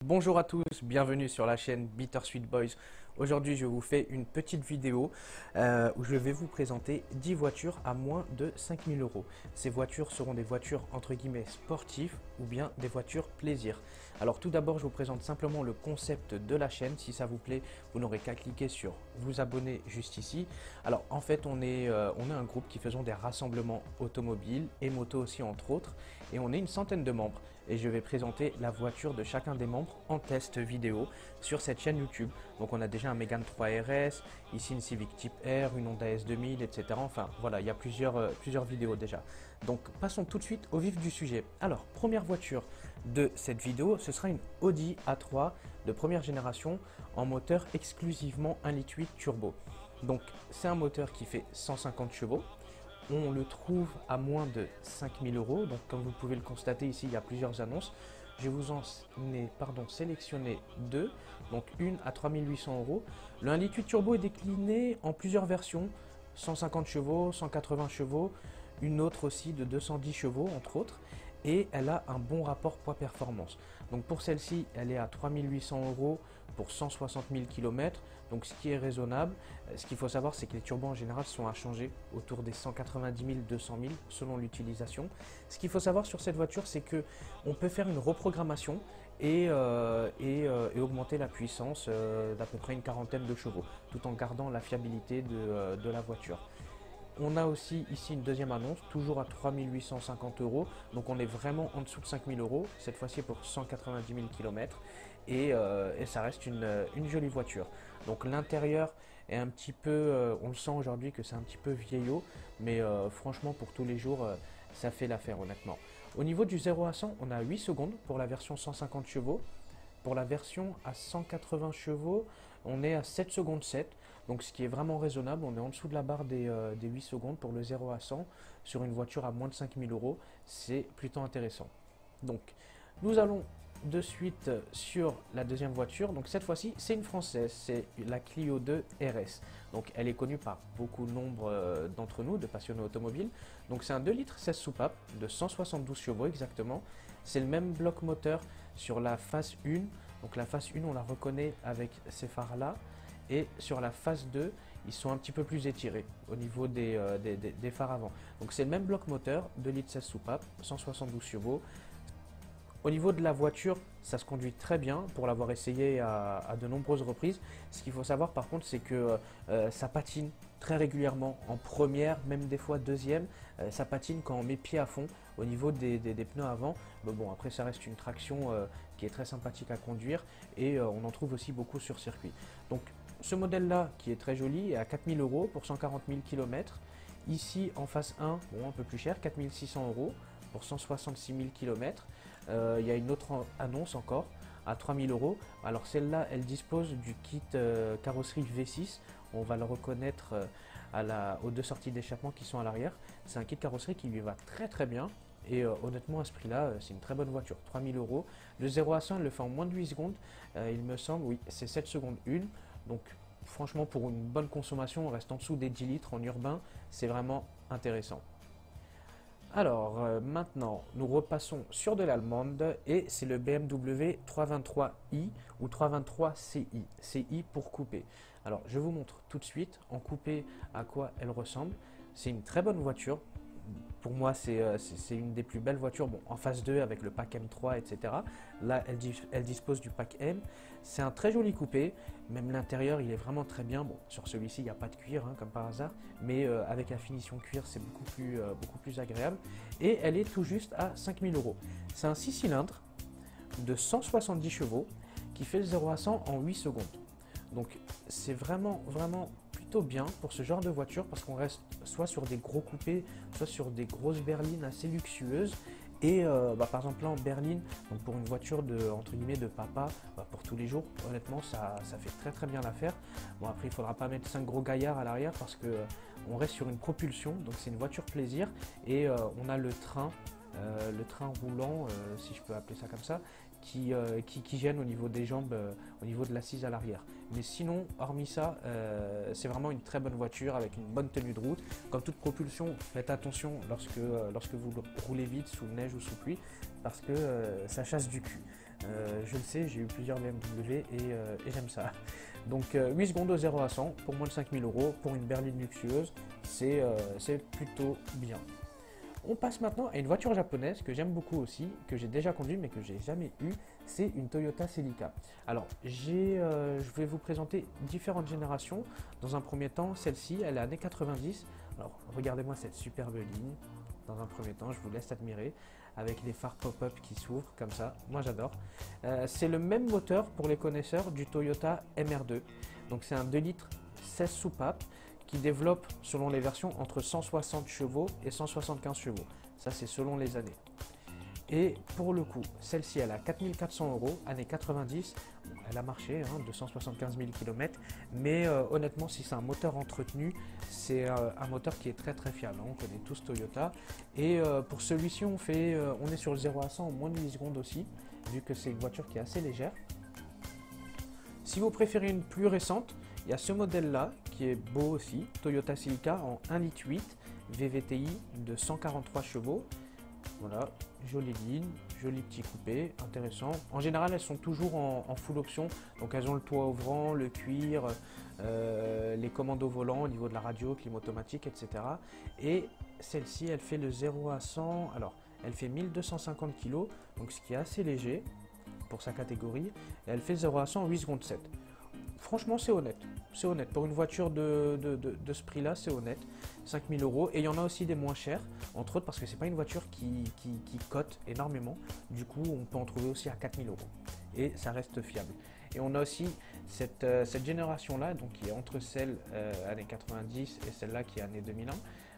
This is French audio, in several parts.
Bonjour à tous, bienvenue sur la chaîne Bittersweet Boys. Aujourd'hui, je vous fais une petite vidéo où je vais vous présenter 10 voitures à moins de 5000 euros. Ces voitures seront des voitures entre guillemets sportives ou bien des voitures plaisir. Alors tout d'abord, je vous présente simplement le concept de la chaîne. Si ça vous plaît, vous n'aurez qu'à cliquer sur vous abonner juste ici. Alors en fait, on est un groupe qui faisons des rassemblements automobiles et motos aussi entre autres. Et on est une centaine de membres. Et je vais présenter la voiture de chacun des membres en test vidéo sur cette chaîne YouTube. Donc on a déjà un Mégane 3 RS, ici une Civic Type R, une Honda S2000, etc. Enfin voilà, il y a plusieurs vidéos déjà. Donc passons tout de suite au vif du sujet. Alors première voiture de cette vidéo, ce sera une Audi A3 de première génération en moteur exclusivement 1,8 litre turbo. Donc c'est un moteur qui fait 150 chevaux. On le trouve à moins de 5000 euros. Donc comme vous pouvez le constater ici, il y a plusieurs annonces. Je vous en ai sélectionné deux, donc une à 3800 euros. Le 1,8 litre turbo est décliné en plusieurs versions, 150 chevaux, 180 chevaux, une autre aussi de 210 chevaux entre autres. Et elle a un bon rapport poids-performance. Donc pour celle-ci, elle est à 3800 euros pour 160 000 km, donc ce qui est raisonnable. Ce qu'il faut savoir, c'est que les turbos en général sont à changer autour des 190 000, 200 000 selon l'utilisation. Ce qu'il faut savoir sur cette voiture, c'est que on peut faire une reprogrammation et augmenter la puissance d'à peu près une quarantaine de chevaux, tout en gardant la fiabilité de la voiture. On a aussi ici une deuxième annonce, toujours à 3850 euros. Donc on est vraiment en dessous de 5000 euros, cette fois-ci pour 190 000 km. Et ça reste une jolie voiture. Donc l'intérieur est un petit peu, on le sent aujourd'hui que c'est un petit peu vieillot. Mais franchement pour tous les jours, ça fait l'affaire honnêtement. Au niveau du 0 à 100, on a 8 secondes pour la version 150 chevaux. Pour la version à 180 chevaux, on est à 7 secondes 7, donc ce qui est vraiment raisonnable. On est en dessous de la barre des 8 secondes pour le 0 à 100 sur une voiture à moins de 5000 euros. C'est plutôt intéressant. Donc, nous allons de suite sur la deuxième voiture. Donc cette fois-ci, c'est une française, c'est la Clio 2 RS. Donc elle est connue par beaucoup nombre d'entre nous, de passionnés automobiles. Donc c'est un 2 litres 16 soupapes de 172 chevaux exactement. C'est le même bloc moteur sur la face 1. Donc la face 1, on la reconnaît avec ces phares-là. Et sur la face 2, ils sont un petit peu plus étirés au niveau des phares avant. Donc c'est le même bloc moteur, 2 litres 16 soupapes, 172 chevaux. Au niveau de la voiture, ça se conduit très bien pour l'avoir essayé à de nombreuses reprises. Ce qu'il faut savoir par contre, c'est que ça patine très régulièrement en première, même des fois deuxième. Ça patine quand on met pied à fond au niveau des pneus avant. Mais bon, après ça reste une traction qui est très sympathique à conduire et on en trouve aussi beaucoup sur circuit. Donc ce modèle-là qui est très joli est à 4000 euros pour 140 000 km. Ici en face 1, bon, un peu plus cher, 4600 euros pour 166 000 km. Il y a une autre annonce encore à 3000 euros. Alors celle-là, elle dispose du kit carrosserie V6. On va le reconnaître aux deux sorties d'échappement qui sont à l'arrière. C'est un kit carrosserie qui lui va très très bien. Et honnêtement, à ce prix-là, c'est une très bonne voiture. 3000 euros. Le 0 à 100, elle le fait en moins de 8 secondes. Il me semble, oui, c'est 7 secondes 1. Donc franchement, pour une bonne consommation, on reste en dessous des 10 litres en urbain. C'est vraiment intéressant. Alors maintenant, nous repassons sur de l'allemande et c'est le BMW 323i ou 323ci. CI pour coupé. Alors je vous montre tout de suite en coupé à quoi elle ressemble. C'est une très bonne voiture. Pour moi, c'est une des plus belles voitures. Bon, en phase 2 avec le pack M3, etc. Là, elle dispose du pack M. C'est un très joli coupé. Même l'intérieur, il est vraiment très bien. Bon, sur celui-ci, il n'y a pas de cuir, hein, comme par hasard. Mais avec la finition cuir, c'est beaucoup plus agréable. Et elle est tout juste à 5000 euros. C'est un 6 cylindres de 170 chevaux qui fait le 0 à 100 en 8 secondes. Donc, c'est vraiment plutôt bien pour ce genre de voiture parce qu'on reste soit sur des gros coupés, soit sur des grosses berlines assez luxueuses. Et par exemple là en berline, donc pour une voiture entre guillemets de papa, pour tous les jours, honnêtement ça fait très très bien l'affaire. Bon après il ne faudra pas mettre 5 gros gaillards à l'arrière parce que on reste sur une propulsion, donc c'est une voiture plaisir. Et on a le train roulant, si je peux appeler ça comme ça, qui gêne au niveau des jambes, au niveau de l'assise à l'arrière. Mais sinon, hormis ça, c'est vraiment une très bonne voiture avec une bonne tenue de route. Comme toute propulsion, faites attention lorsque vous roulez vite sous neige ou sous pluie parce que ça chasse du cul. Je le sais, j'ai eu plusieurs BMW et j'aime ça. Donc 8 secondes au 0 à 100 pour moins de 5000 euros pour une berline luxueuse, c'est plutôt bien. On passe maintenant à une voiture japonaise que j'aime beaucoup aussi, que j'ai déjà conduite mais que j'ai jamais eu, c'est une Toyota Celica. Alors je vais vous présenter différentes générations. Dans un premier temps, celle-ci, elle est années 90. Alors regardez-moi cette superbe ligne. Dans un premier temps, je vous laisse admirer avec les phares pop-up qui s'ouvrent comme ça. Moi j'adore. C'est le même moteur pour les connaisseurs du Toyota MR2. Donc c'est un 2 litres 16 soupapes qui développe selon les versions entre 160 chevaux et 175 chevaux. Ça c'est selon les années. Et pour le coup, celle-ci elle a 4400 euros, année 90. Bon, elle a marché, 275 000 km, mais honnêtement si c'est un moteur entretenu, c'est un moteur qui est très très fiable. On connaît tous Toyota. Et pour celui-ci on est sur le 0 à 100 en moins de 8 secondes aussi, vu que c'est une voiture qui est assez légère. Si vous préférez une plus récente, il y a ce modèle-là qui est beau aussi, Toyota Celica en 1,8 litre VVTi de 143 chevaux. Voilà, jolie ligne, joli petit coupé, intéressant. En général, elles sont toujours en full option, donc elles ont le toit ouvrant, le cuir, les commandes au volant au niveau de la radio, clim automatique, etc. Et celle-ci, elle fait le 0 à 100, alors elle fait 1250 kg, donc ce qui est assez léger pour sa catégorie, et elle fait 0 à 100 en 8 secondes 7. Franchement, c'est honnête. C'est honnête. Pour une voiture de ce prix-là, c'est honnête. 5000 euros. Et il y en a aussi des moins chers, entre autres parce que c'est pas une voiture qui cote énormément. Du coup, on peut en trouver aussi à 4000 euros. Et ça reste fiable. Et on a aussi cette génération-là, donc qui est entre celle années 90 et celle-là qui est année 2001.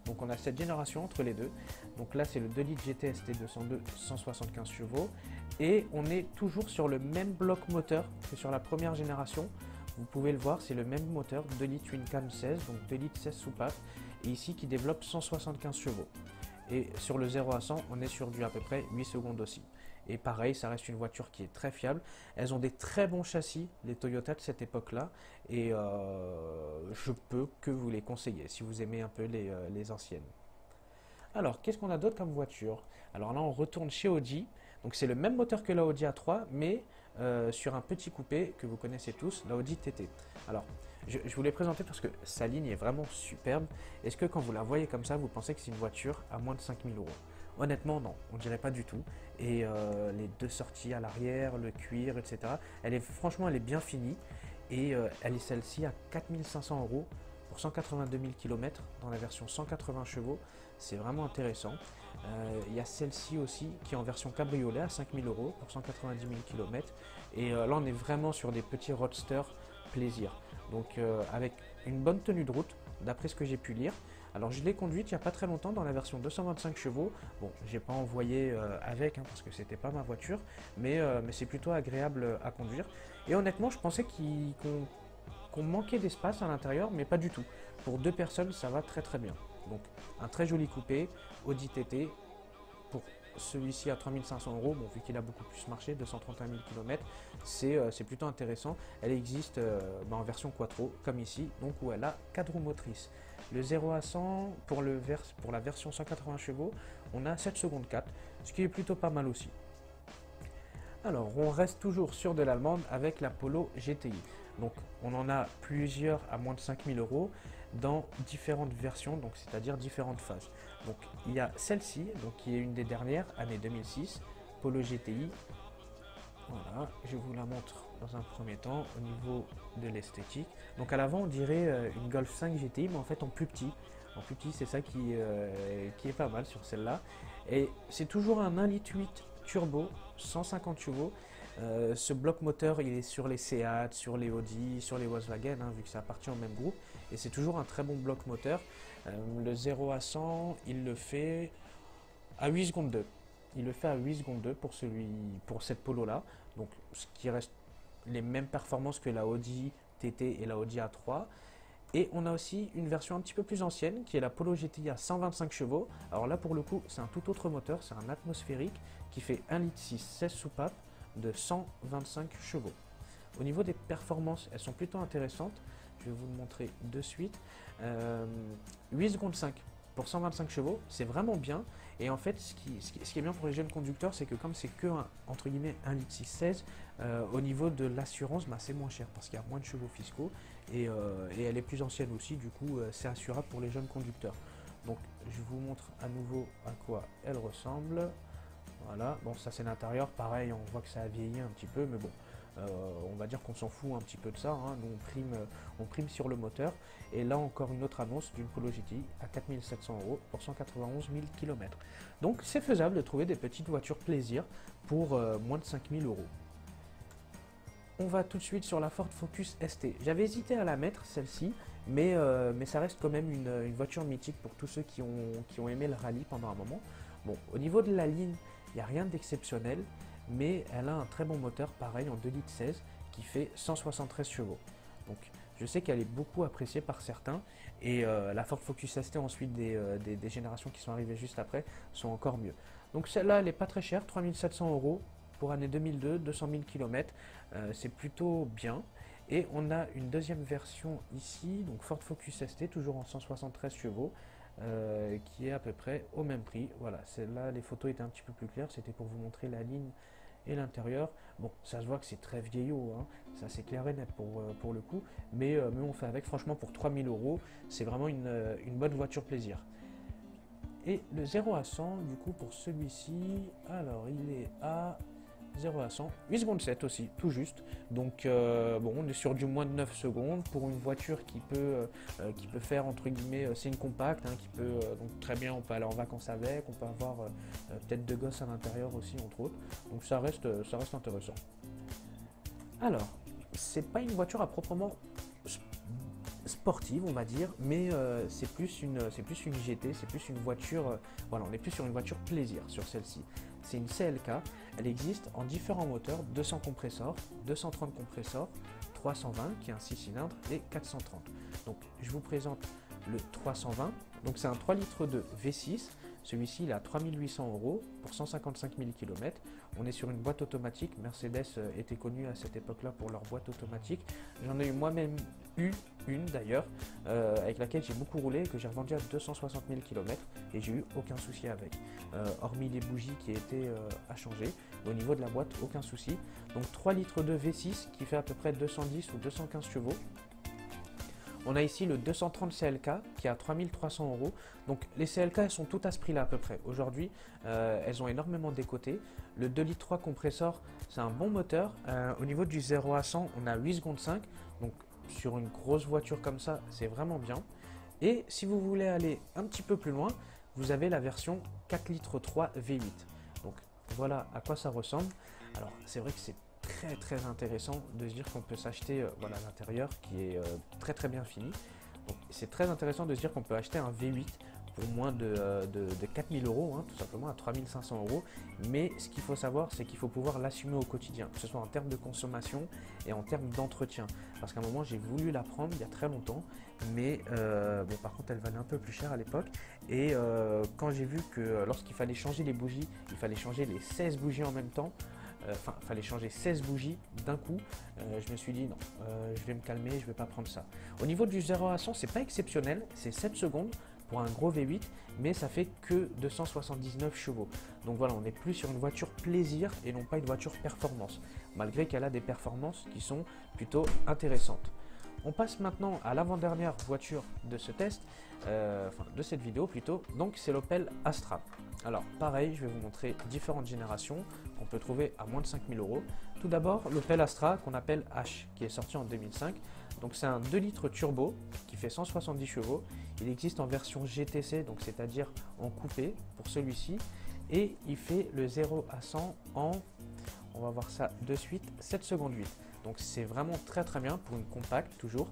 Donc on a cette génération entre les deux. Donc là, c'est le 2 litres GTST 202 175 chevaux. Et on est toujours sur le même bloc moteur que sur la première génération. Vous pouvez le voir, c'est le même moteur, 2 litres Twin Cam 16, donc 2 litres 16 soupapes, et ici qui développe 175 chevaux. Et sur le 0 à 100, on est sur du à peu près 8 secondes aussi. Et pareil, ça reste une voiture qui est très fiable. Elles ont des très bons châssis, les Toyota de cette époque-là, et je peux que vous les conseiller si vous aimez un peu les anciennes. Alors, qu'est-ce qu'on a d'autre comme voiture? Alors là, on retourne chez Audi. Donc c'est le même moteur que la Audi A3, mais sur un petit coupé que vous connaissez tous, la Audi TT. Alors, je vous l'ai présenté parce que sa ligne est vraiment superbe. Est-ce que quand vous la voyez comme ça, vous pensez que c'est une voiture à moins de 5000 euros? Honnêtement, non, on dirait pas du tout. Et les deux sorties à l'arrière, le cuir, etc. Franchement, elle est bien finie. Et elle est celle-ci à 4500 euros pour 182 000 km dans la version 180 chevaux. C'est vraiment intéressant. Il y a celle-ci aussi qui est en version cabriolet à 5000 euros pour 190 000 km. Et là, on est vraiment sur des petits roadsters plaisir. Donc avec une bonne tenue de route, d'après ce que j'ai pu lire. Alors je l'ai conduite il n'y a pas très longtemps dans la version 225 chevaux. Bon, j'ai pas envoyé avec parce que c'était pas ma voiture, mais c'est plutôt agréable à conduire. Et honnêtement, je pensais qu'on manquait d'espace à l'intérieur, mais pas du tout. Pour deux personnes, ça va très très bien. Donc un très joli coupé, Audi TT, pour celui-ci à 3500 euros, bon, vu qu'il a beaucoup plus marché, 231 000 km, c'est plutôt intéressant. Elle existe en version quattro, comme ici, donc où elle a 4 roues motrices. Le 0 à 100, pour la version 180 chevaux, on a 7 secondes 4, ce qui est plutôt pas mal aussi. Alors, on reste toujours sur de l'allemande avec la Polo GTI. Donc, on en a plusieurs à moins de 5000 euros dans différentes versions, donc c'est-à-dire différentes phases. Donc, il y a celle-ci, donc qui est une des dernières, année 2006, Polo GTI. Voilà, je vous la montre dans un premier temps au niveau de l'esthétique. Donc, à l'avant, on dirait une Golf 5 GTI, mais en fait en plus petit. En plus petit, c'est ça qui est pas mal sur celle-là. Et c'est toujours un 1,8 litre turbo, 150 chevaux. Ce bloc moteur, il est sur les Seat, sur les Audi, sur les Volkswagen, vu que ça appartient au même groupe. Et c'est toujours un très bon bloc moteur. Le 0 à 100, il le fait à 8 secondes 2. Il le fait à 8 secondes 2 pour cette Polo-là. Donc, ce qui reste les mêmes performances que la Audi TT et la Audi A3. Et on a aussi une version un petit peu plus ancienne qui est la Polo GTI à 125 chevaux. Alors là, pour le coup, c'est un tout autre moteur, c'est un atmosphérique qui fait 1,6 litre 16 soupapes de 125 chevaux. Au niveau des performances, elles sont plutôt intéressantes. Je vais vous le montrer de suite. 8 secondes 5 pour 125 chevaux, c'est vraiment bien. Et en fait, ce qui est bien pour les jeunes conducteurs, c'est que comme c'est que entre guillemets 1,6 litre, au niveau de l'assurance, bah, c'est moins cher parce qu'il y a moins de chevaux fiscaux et elle est plus ancienne aussi, du coup c'est assurable pour les jeunes conducteurs. Donc je vous montre à nouveau à quoi elle ressemble. Voilà, bon ça c'est l'intérieur, pareil on voit que ça a vieilli un petit peu, mais bon, on va dire qu'on s'en fout un petit peu de ça, hein. Nous on prime sur le moteur. Et là encore une autre annonce d'une Polo GTI à 4 700 € pour 191 000 km. Donc c'est faisable de trouver des petites voitures plaisir pour moins de 5 000 €. On va tout de suite sur la Ford Focus ST. J'avais hésité à la mettre celle-ci, mais ça reste quand même une voiture mythique pour tous ceux qui ont aimé le rallye pendant un moment. Bon, au niveau de la ligne, il n'y a rien d'exceptionnel, mais elle a un très bon moteur, pareil en 2,16 litres qui fait 173 chevaux. Donc je sais qu'elle est beaucoup appréciée par certains, et la Ford Focus ST ensuite des générations qui sont arrivées juste après sont encore mieux. Donc celle-là elle n'est pas très chère, 3 700 € pour année 2002, 200 000 km, c'est plutôt bien. Et on a une deuxième version ici, donc Ford Focus ST, toujours en 173 chevaux, qui est à peu près au même prix. Voilà, celle-là, les photos étaient un petit peu plus claires, c'était pour vous montrer la ligne et l'intérieur. Bon, ça se voit que c'est très vieillot, hein. Ça c'est clair et net pour le coup, mais on fait avec. Franchement, pour 3 000 €, c'est vraiment une bonne voiture plaisir. Et le 0 à 100, du coup, pour celui-ci, alors il est à 0 à 100, 8 secondes 7 aussi, tout juste. Donc bon, on est sur du moins de 9 secondes pour une voiture qui peut faire entre guillemets, c'est une compacte, hein, qui peut donc très bien, on peut aller en vacances avec, on peut avoir peut-être deux gosses à l'intérieur aussi entre autres. Donc ça reste intéressant. Alors, c'est pas une voiture à proprement sportive on va dire, mais c'est plus une GT, c'est plus une voiture, voilà, on est plus sur une voiture plaisir sur celle-ci. C'est une CLK, elle existe en différents moteurs, 200 compresseurs, 230 compresseurs, 320 qui est un 6 cylindres et 430. Donc je vous présente le 320, donc c'est un 3 litres de V6, celui-ci il est à 3 800 € pour 155 000 km. On est sur une boîte automatique, Mercedes était connue à cette époque-là pour leur boîte automatique. J'en ai moi-même eu une d'ailleurs, avec laquelle j'ai beaucoup roulé, que j'ai revendu à 260 000 km et j'ai eu aucun souci avec. Hormis les bougies qui étaient à changer, au niveau de la boîte, aucun souci. Donc 3 litres de V6 qui fait à peu près 210 ou 215 chevaux. On a ici le 230 CLK qui est à 3 300 €. Donc les CLK elles sont toutes à ce prix là à peu près. Aujourd'hui elles ont énormément décoté. Le 2,3 litres compresseur c'est un bon moteur. Au niveau du 0 à 100 on a 8 secondes 5. Donc sur une grosse voiture comme ça c'est vraiment bien. Et si vous voulez aller un petit peu plus loin, vous avez la version 4 litres 3 V8. Donc voilà à quoi ça ressemble. Alors c'est vrai que c'est très intéressant de se dire qu'on peut s'acheter voilà, l'intérieur qui est très bien fini. Donc c'est très intéressant de se dire qu'on peut acheter un V8 pour moins de 4 000 €, hein, tout simplement à 3 500 €. Mais ce qu'il faut savoir, c'est qu'il faut pouvoir l'assumer au quotidien, que ce soit en termes de consommation et en termes d'entretien. Parce qu'à un moment, j'ai voulu la prendre il y a très longtemps, mais bon, par contre, elle valait un peu plus cher à l'époque. Et quand j'ai vu que lorsqu'il fallait changer les bougies, il fallait changer les 16 bougies en même temps, enfin, il fallait changer 16 bougies d'un coup. Je me suis dit non, je vais me calmer, je ne vais pas prendre ça. Au niveau du 0 à 100, c'est pas exceptionnel, c'est 7 secondes pour un gros V8, mais ça fait que 279 chevaux. Donc voilà, on n'est plus sur une voiture plaisir et non pas une voiture performance, malgré qu'elle a des performances qui sont plutôt intéressantes. On passe maintenant à l'avant-dernière voiture de ce test, enfin de cette vidéo plutôt, donc c'est l'Opel Astra. Alors pareil, je vais vous montrer différentes générations qu'on peut trouver à moins de 5 000 €. Tout d'abord l'Opel Astra qu'on appelle H, qui est sorti en 2005. Donc c'est un 2 litres turbo qui fait 170 chevaux. Il existe en version GTC, donc c'est-à-dire en coupé pour celui-ci. Et il fait le 0 à 100 en, on va voir ça de suite, 7 secondes 8. Donc c'est vraiment très bien pour une compacte toujours,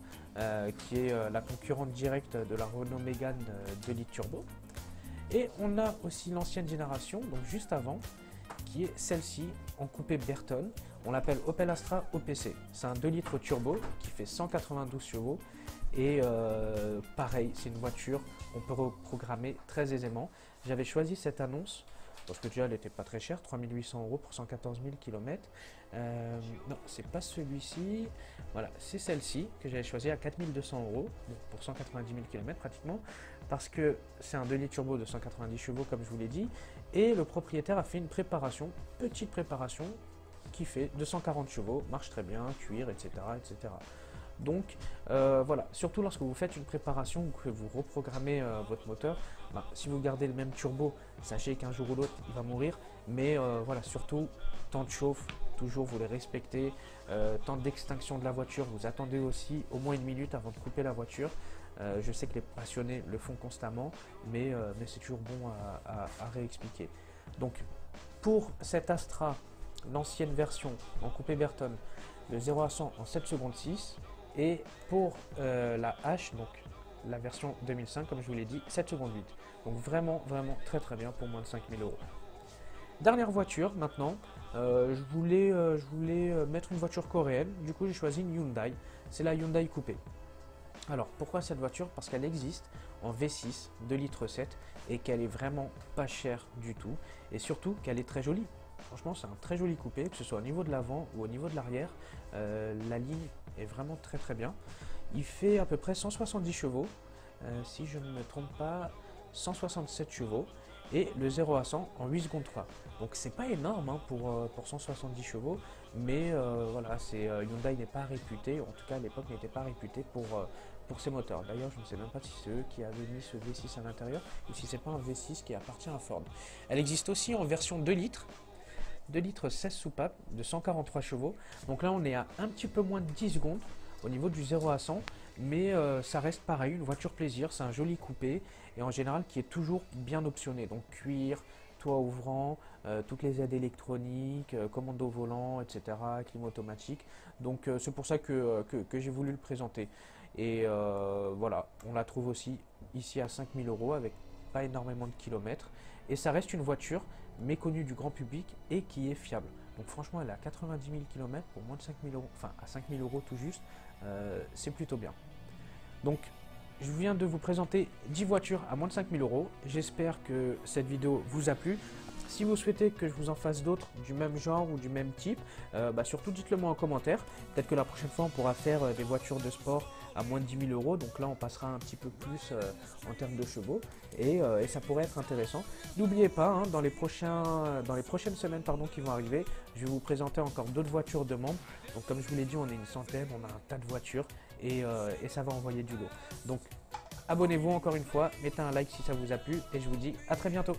qui est la concurrente directe de la Renault Mégane 2 litres turbo. Et on a aussi l'ancienne génération, donc juste avant, qui est celle-ci en coupé Berton. On l'appelle Opel Astra OPC. C'est un 2 litres turbo qui fait 192 chevaux. Et pareil, c'est une voiture qu'on peut reprogrammer très aisément. J'avais choisi cette annonce parce que déjà elle n'était pas très chère, 3800 € pour 114 000 km. Non, c'est pas celui-ci. Voilà, c'est celle-ci que j'avais choisi à 4200 € pour 190 000 km pratiquement, parce que c'est un 2 litres turbo de 190 chevaux comme je vous l'ai dit, et le propriétaire a fait une préparation, petite préparation, qui fait 240 chevaux, marche très bien, cuir, etc. etc. Donc voilà, surtout lorsque vous faites une préparation ou que vous reprogrammez votre moteur, si vous gardez le même turbo, sachez qu'un jour ou l'autre il va mourir, mais voilà, surtout temps de chauffe, toujours vous les respectez, temps d'extinction de la voiture, vous attendez aussi au moins une minute avant de couper la voiture. Je sais que les passionnés le font constamment, mais c'est toujours bon à réexpliquer. Donc pour cette Astra, l'ancienne version en coupé Berton, de 0 à 100 en 7 secondes 6, et pour la H, donc la version 2005, comme je vous l'ai dit, 7 secondes 8. Donc vraiment, vraiment très très bien pour moins de 5000 €. Dernière voiture maintenant, je voulais mettre une voiture coréenne, du coup j'ai choisi une Hyundai, c'est la Hyundai Coupé. Alors pourquoi cette voiture? Parce qu'elle existe en V6 2 litres 7 et qu'elle est vraiment pas chère du tout, et surtout qu'elle est très jolie. Franchement c'est un très joli coupé, que ce soit au niveau de l'avant ou au niveau de l'arrière, la ligne est vraiment très très bien. Il fait à peu près 170 chevaux, si je ne me trompe pas, 167 chevaux, et le 0 à 100 en 8 secondes 3. Donc c'est pas énorme hein, pour 170 chevaux, mais voilà, Hyundai n'est pas réputé, en tout cas à l'époque n'était pas réputé pour ses moteurs. D'ailleurs je ne sais même pas si c'est eux qui avaient mis ce V6 à l'intérieur, ou si c'est pas un V6 qui appartient à Ford. Elle existe aussi en version 2 litres, 2 litres 16 soupapes de 143 chevaux. Donc là on est à un petit peu moins de 10 secondes au niveau du 0 à 100, mais ça reste pareil, une voiture plaisir, c'est un joli coupé et en général qui est toujours bien optionné. Donc cuir, toit ouvrant, toutes les aides électroniques, commande au volant, etc., clim automatique. Donc c'est pour ça que j'ai voulu le présenter. Et voilà, on la trouve aussi ici à 5000 € avec pas énormément de kilomètres. Et ça reste une voiture méconnue du grand public et qui est fiable. Donc franchement, elle est à 90 000 km pour moins de 5000 €, enfin à 5000 € tout juste, c'est plutôt bien. Donc je viens de vous présenter 10 voitures à moins de 5000 €. J'espère que cette vidéo vous a plu. Si vous souhaitez que je vous en fasse d'autres du même genre ou du même type, surtout dites-le moi en commentaire. Peut-être que la prochaine fois on pourra faire des voitures de sport à moins de 10 000 €. Donc là on passera un petit peu plus en termes de chevaux et ça pourrait être intéressant. N'oubliez pas, hein, dans les prochaines semaines qui vont arriver, je vais vous présenter encore d'autres voitures de membres. Donc comme je vous l'ai dit, on est une centaine, on a un tas de voitures et ça va envoyer du lourd. Donc abonnez-vous encore une fois, mettez un like si ça vous a plu et je vous dis à très bientôt.